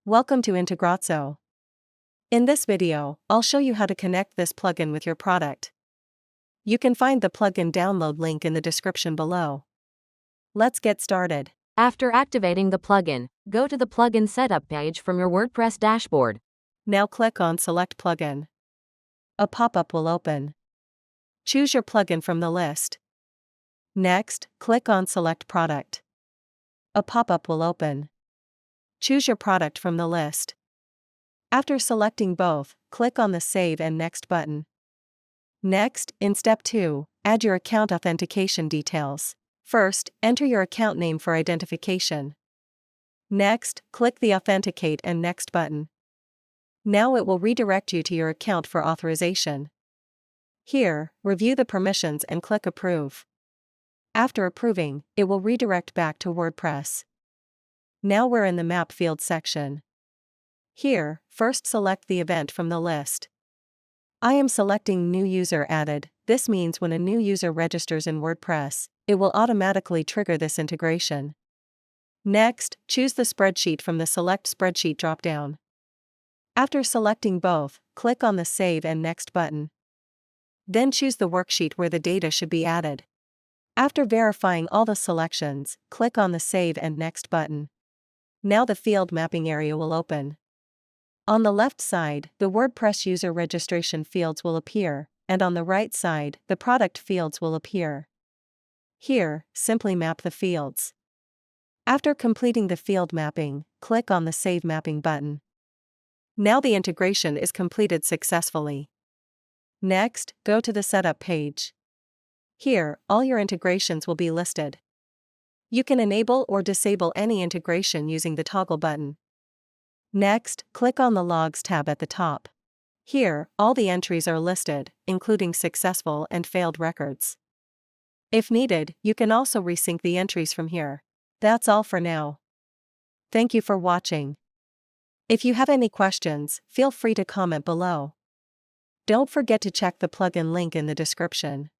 Welcome to Integrazo. In this video, I'll show you how to connect this plugin with your product. You can find the plugin download link in the description below. Let's get started. After activating the plugin, go to the plugin setup page from your WordPress dashboard. Now click on Select Plugin. A pop-up will open. Choose your plugin from the list. Next, click on Select Product. A pop-up will open. Choose your product from the list. After selecting both, click on the Save and Next button. Next, in Step 2, add your account authentication details. First, enter your account name for identification. Next, click the Authenticate and Next button. Now it will redirect you to your account for authorization. Here, review the permissions and click Approve. After approving, it will redirect back to WordPress. Now we're in the Map field section. Here, first select the event from the list. I am selecting New User Added. This means when a new user registers in WordPress, it will automatically trigger this integration. Next, choose the spreadsheet from the Select Spreadsheet dropdown. After selecting both, click on the Save and Next button. Then choose the worksheet where the data should be added. After verifying all the selections, click on the Save and Next button. Now the field mapping area will open. On the left side, the WordPress user registration fields will appear, and on the right side, the product fields will appear. Here, simply map the fields. After completing the field mapping, click on the Save Mapping button. Now the integration is completed successfully. Next, go to the Setup page. Here, all your integrations will be listed. You can enable or disable any integration using the toggle button. Next, click on the Logs tab at the top. Here, all the entries are listed, including successful and failed records. If needed, you can also resync the entries from here. That's all for now. Thank you for watching. If you have any questions, feel free to comment below. Don't forget to check the plugin link in the description.